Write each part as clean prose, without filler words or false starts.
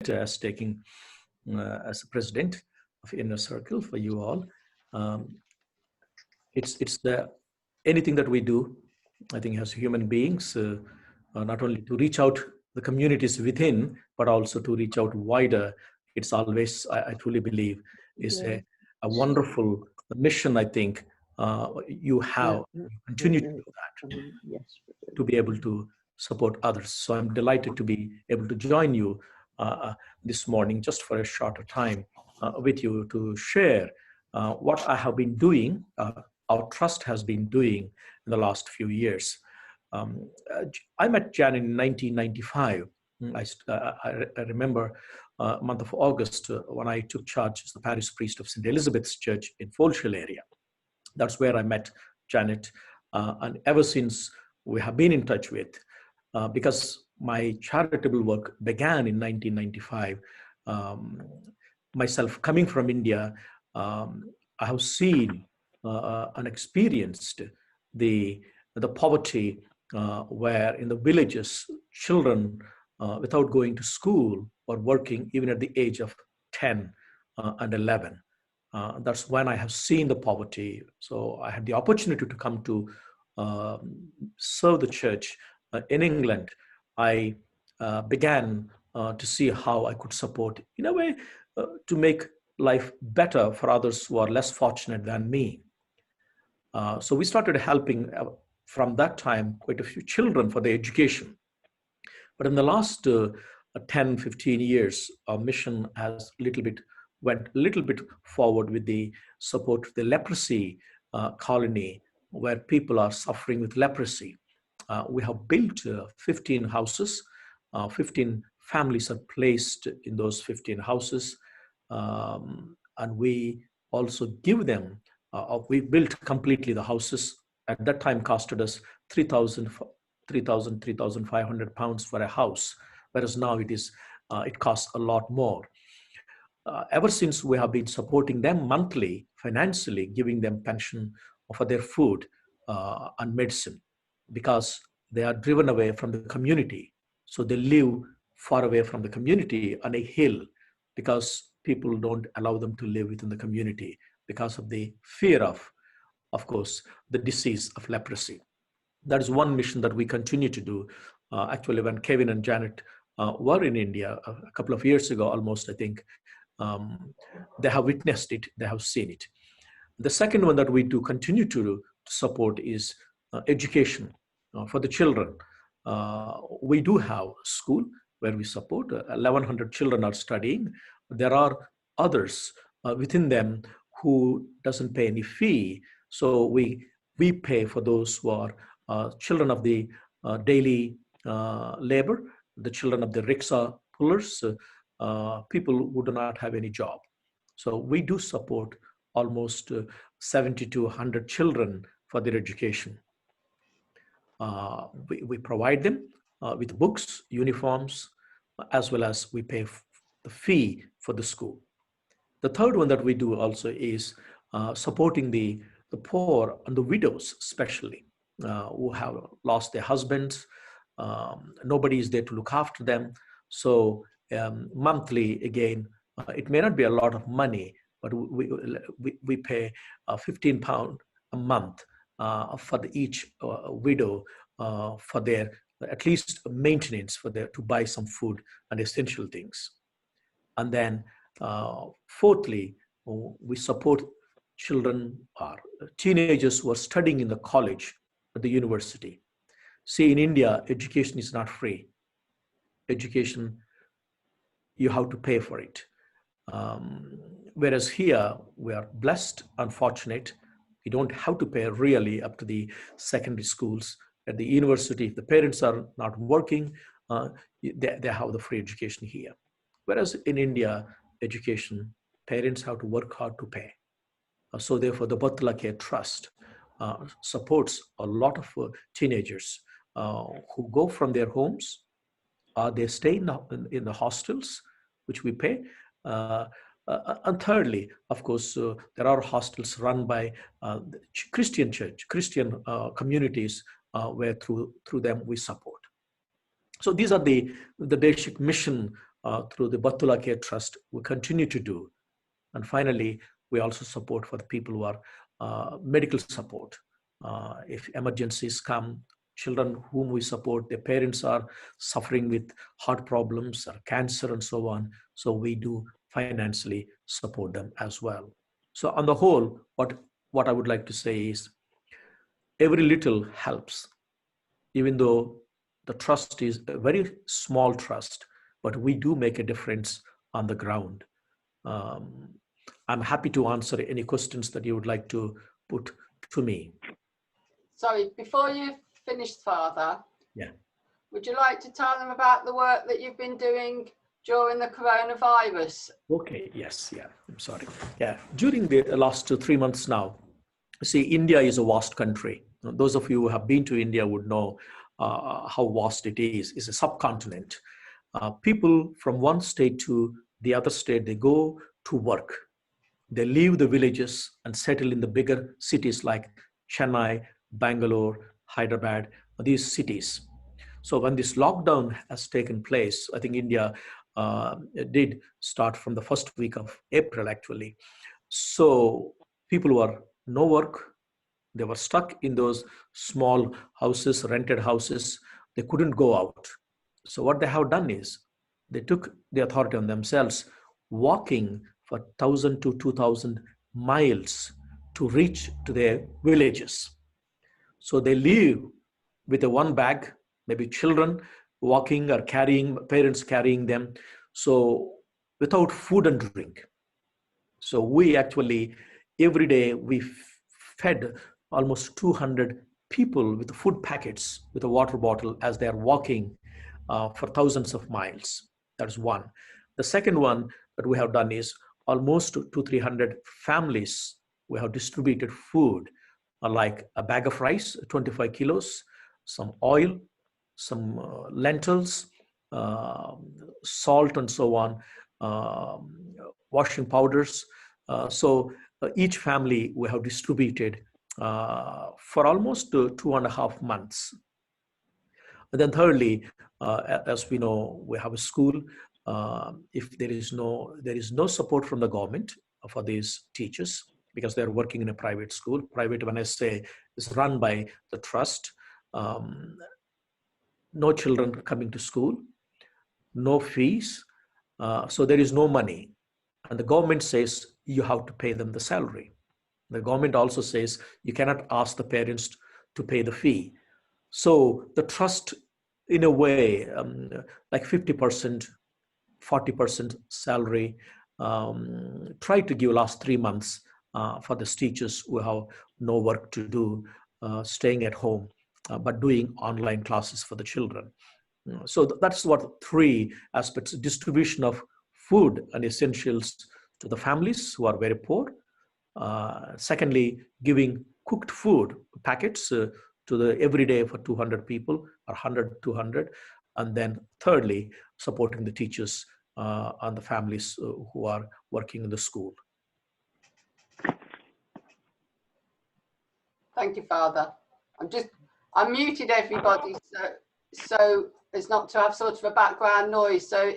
as taking as a president of Inner Circle for you all. Um, it's the anything that we do, I think, as human beings, not only to reach out the communities within, but also to reach out wider. It's always, I truly believe, is Yeah. a wonderful mission. I think you Yeah. have Yeah. you continue to do I that mean, yes. to be able to support others. So I'm delighted to be able to join you this morning just for a shorter time with you to share what I have been doing, our trust has been doing in the last few years. I met Jan in 1995. I remember month of August when I took charge as the parish priest of St. Elizabeth's Church in Folshall area. That's where I met Janet. And ever since, we have been in touch with, because my charitable work began in 1995. Um, Myself coming from India, I have seen and experienced the, the poverty where in the villages, children without going to school or working even at the age of 10 and 11. That's when I have seen the poverty. So I had the opportunity to come to serve the church in England. I began to see how I could support, in a way, to make life better for others who are less fortunate than me. So we started helping from that time quite a few children for their education. But in the last 10, 15 years, our mission has went a little bit forward with the support of the leprosy colony where people are suffering with leprosy. We have built 15 houses. 15 families are placed in those 15 houses. And we also give them, we built completely the houses. At that time costed us 3,000 £3,500 for a house, whereas now it costs a lot more. Ever since, we have been supporting them monthly, financially, giving them pension for their food and medicine, because they are driven away from the community. So they live far away from the community on a hill, because people don't allow them to live within the community because of the fear of course, the disease of leprosy. That is one mission that we continue to do. Actually, when Kevin and Janet were in India a couple of years ago, almost, I think, they have witnessed it, they have seen it. The second one that we do continue to support is education for the children. We do have school where we support 1,100 children are studying. There are others within them who doesn't pay any fee. So we pay for those who are children of the daily labor, the children of the rickshaw pullers, people who do not have any job. So we do support almost 70 to 100 children for their education. We provide them with books, uniforms, as well as we pay the fee for the school. The third one that we do also is supporting the poor and the widows, especially who have lost their husbands. Nobody is there to look after them. So monthly, again, it may not be a lot of money, but we pay £15 a month for each widow for their at least maintenance for their to buy some food and essential things. And then fourthly, we support children or teenagers who are studying in the college or the university. See, in India, education is not free. Education, you have to pay for it. Whereas here, we are blessed and fortunate. We don't have to pay really up to the secondary schools. At the university, if the parents are not working, they have the free education here. Whereas in India, education, parents have to work hard to pay. So therefore, the Batthula Care Trust supports a lot of teenagers who go from their homes. They stay in the hostels, which we pay. And thirdly, of course, there are hostels run by Christian church, Christian communities, where through them we support. So these are the basic mission through the Batthula Care Trust, we continue to do. And finally, we also support for the people who are medical support. If emergencies come, children whom we support, their parents are suffering with heart problems or cancer and so on. So we do financially support them as well. So on the whole, what I would like to say is every little helps, even though the trust is a very small trust, but we do make a difference on the ground. Um, I'm happy to answer any questions that you would like to put to me. Sorry, before you finish, Father, Yeah. would you like to tell them about the work that you've been doing during the coronavirus? Okay, yes, yeah, I'm sorry. Yeah, during the last 3 months now, see, India is a vast country. Those of you who have been to India would know how vast it is. It's a subcontinent. People from one state to the other state, they go to work. They leave the villages and settle in the bigger cities like Chennai, Bangalore, Hyderabad, these cities. So when this lockdown has taken place, I think India did start from the first week of April, actually. So people who are no work, they were stuck in those small houses, rented houses. They couldn't go out. So what they have done is they took the authority on themselves, walking for 1,000 to 2,000 miles to reach to their villages. So they live with a one bag, maybe children walking or carrying, parents carrying them. So without food and drink. So we actually, every day, we fed almost 200 people with food packets, with a water bottle as they are walking for thousands of miles. That's one. The second one that we have done is almost 200-300 families. We have distributed food like a bag of rice, 25 kilos, some oil, some lentils, salt and so on, washing powders. So each family we have distributed for almost 2.5 months. And then thirdly, as we know, we have a school. If there is no support from the government for these teachers, because they're working in a private school. Private, when I say, is run by the trust. No children coming to school, no fees, so there is no money. And the government says you have to pay them the salary. The government also says you cannot ask the parents to pay the fee. So the trust, in a way, like 50%, 40% salary, try to give last 3 months for the teachers who have no work to do, staying at home, but doing online classes for the children. So that's what 3 aspects: distribution of food and essentials to the families who are very poor. Secondly, giving cooked food packets to the every day for 200 people, or 100, 200. And then thirdly, supporting the teachers and the families who are working in the school. Thank you, Father. I muted everybody so as not to have sort of a background noise. So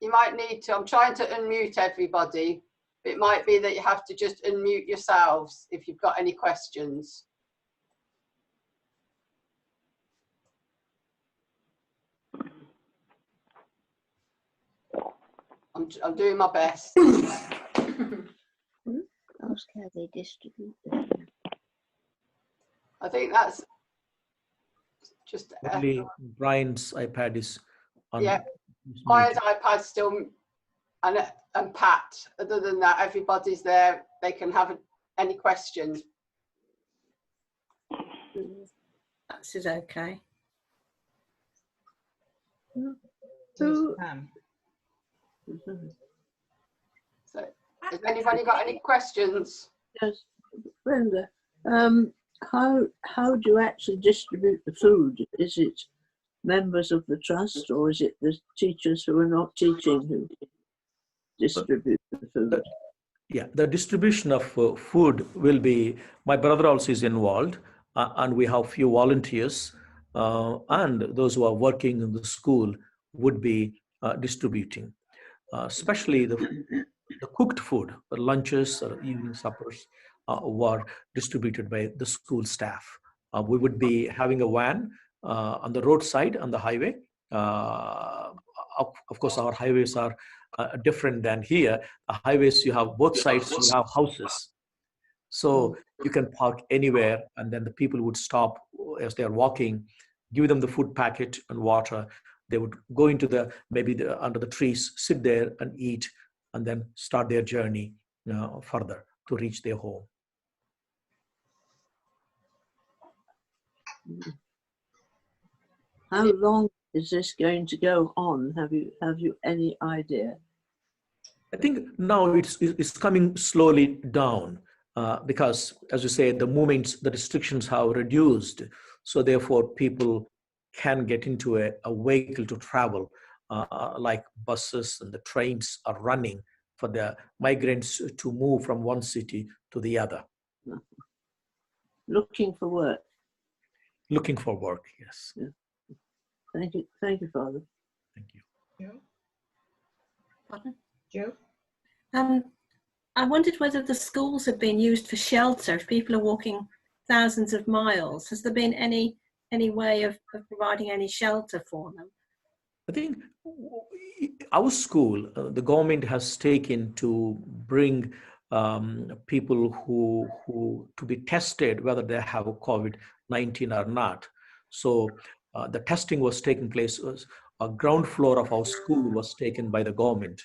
you might need to, I'm trying to unmute everybody. It might be that you have to just unmute yourselves if you've got any questions. I'm doing my best. Ask how they distribute. I think that's just Only Brian's iPad is on. Yeah, Brian's iPad's still, and Pat. Other than that, everybody's there. They can have any questions. That is okay. So, So, has anybody got any questions? yes, Brenda, how do you actually distribute the food? Is it members of the trust, or is it the teachers who are not teaching who distribute the food? Yeah, the distribution of food will be, my brother also is involved, and we have few volunteers, and those who are working in the school would be distributing. especially the cooked food, the lunches or evening suppers were distributed by the school staff. We would be having a van on the roadside, on the highway. Of course, our highways are different than here. The highways, you have both sides, you have houses. So you can park anywhere, and then the people would stop as they are walking, give them the food packet and water. They would go into under the trees, sit there and eat, and then start their journey further to reach their home. How long is this going to go on? Have you any idea? I think now it's coming slowly down because, as you say, the restrictions have reduced. So therefore, people can get into a vehicle to travel, like buses and the trains are running for the migrants to move from one city to the other. Looking for work. Looking for work, yes. Yeah. Thank you, Father. Thank you. Joe? Pardon? Joe? I wondered whether the schools have been used for shelter. If people are walking thousands of miles, has there been any way of providing any shelter for them? I think our school, the government has taken to bring people who to be tested whether they have COVID-19 or not. So the testing was taking place. A ground floor of our school was taken by the government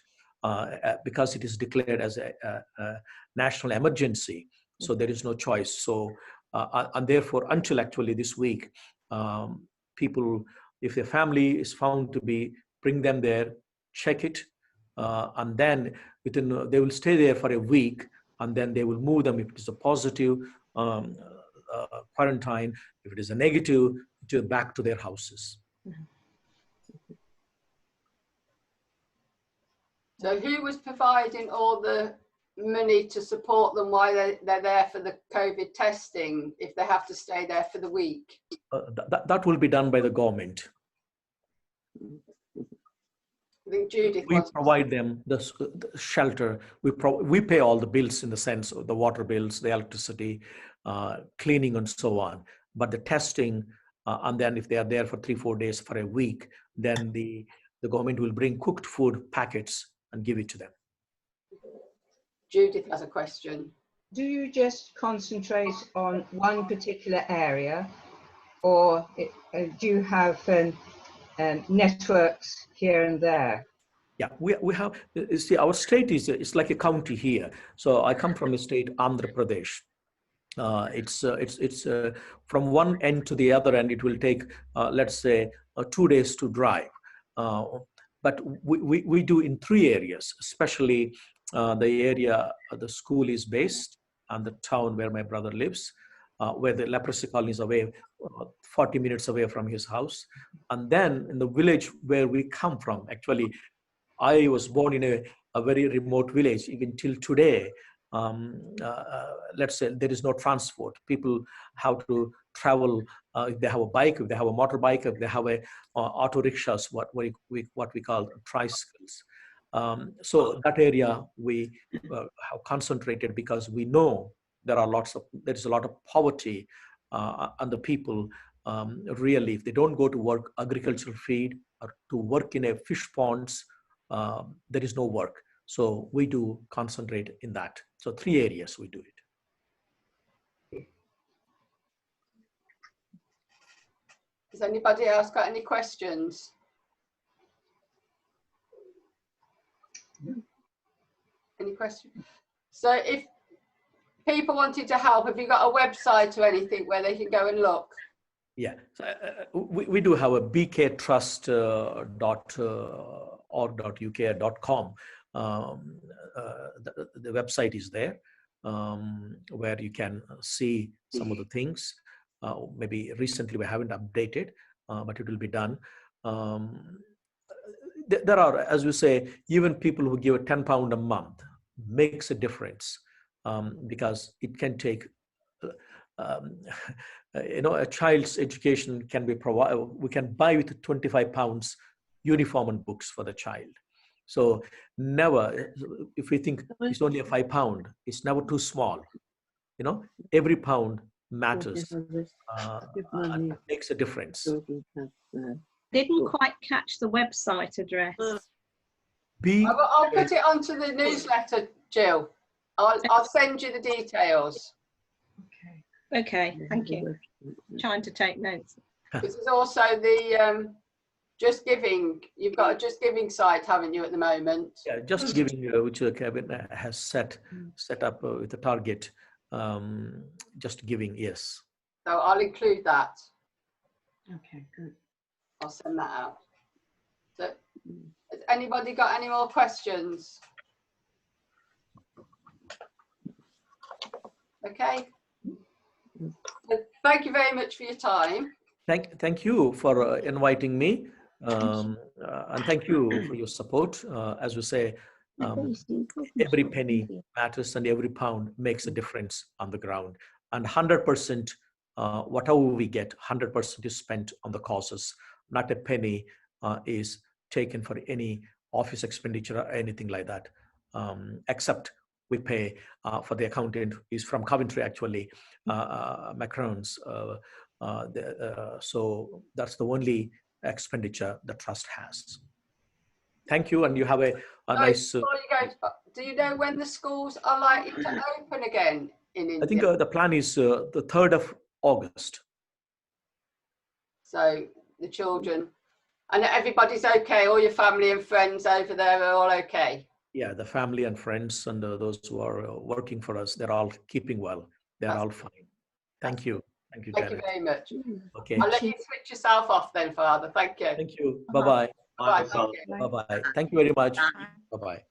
because it is declared as a national emergency. So there is no choice. So and therefore, until actually this week, people, if their family is found to be, bring them there, check it, and then they will stay there for a week, and then they will move them if it is a positive quarantine, if it is a negative, back to their houses. So who was providing all the money to support them while they're there for the COVID testing, if they have to stay there for the week? That will be done by the government. I think Judith We wants provide them the shelter. We pay all the bills in the sense of the water bills, the electricity, cleaning, and so on. But the testing, and then if they are there for 3-4 days, for a week, then the government will bring cooked food packets and give it to them. Judith has a question. Do you just concentrate on one particular area, or do you have networks here and there? Yeah, we have, you see, our state it's like a county here. So I come from a state, Andhra Pradesh. It's from one end to the other end, it will take, let's say, 2 days to drive. But we do in 3 areas, especially the area the school is based and the town where my brother lives, where the leprosy colony is away, 40 minutes away from his house. And then in the village where we come from, actually, I was born in a very remote village. Even till today, let's say there is no transport. People have to travel. If they have a bike, if they have a motorbike, if they have a auto rickshaws, what we call tricycles. So that area we have concentrated because we know there is a lot of poverty, and the people really, if they don't go to work agricultural field or to work in a fish ponds, there is no work. So we do concentrate in that. So 3 areas we do it. Has anybody else got any questions? Any questions? So if people wanted to help, have you got a website or anything where they can go and look? Yeah, so, we do have a bktrust.org.uk.com. The website is there, where you can see some of the things. Maybe recently we haven't updated, but it will be done. There are, as we say, even people who give £10 a month makes a difference, because it can take, a child's education can be provided. We can buy with £25 uniform and books for the child. So never, if we think it's only a £5, it's never too small. You know, every pound matters and makes a difference. Didn't quite catch the website address. I'll put it onto the newsletter, Jill. I'll send you the details. Okay, thank you. Trying to take notes. Because there's also the Just Giving. You've got a Just Giving site, haven't you, at the moment? Yeah, Just Giving, which Kevin has set up with a target. Just Giving, yes. So I'll include that. Okay, good. I'll send that out. So, has anybody got any more questions? Okay. So thank you very much for your time. Thank you for inviting me, and thank you for your support. As we say, every penny matters and every pound makes a difference on the ground. And 100%, whatever we get, 100% is spent on the causes. Not a penny is taken for any office expenditure or anything like that, except we pay for the accountant is from Coventry, actually, Macron's. So that's the only expenditure the trust has. Thank you, and you have a nice. Before you go, do you know when the schools are likely to open again in India? I think the plan is the 3rd of August. So the children, and everybody's okay, all your family and friends over there are all okay? Yeah, the family and friends and those who are working for us, they're all keeping well. They're all fine. Thank you. Thank you, Janet. Thank you very much. Okay. I'll let you switch yourself off then, Father. Thank you. Thank you. Bye-bye. Bye. Bye-bye. Thank you very much. Bye-bye.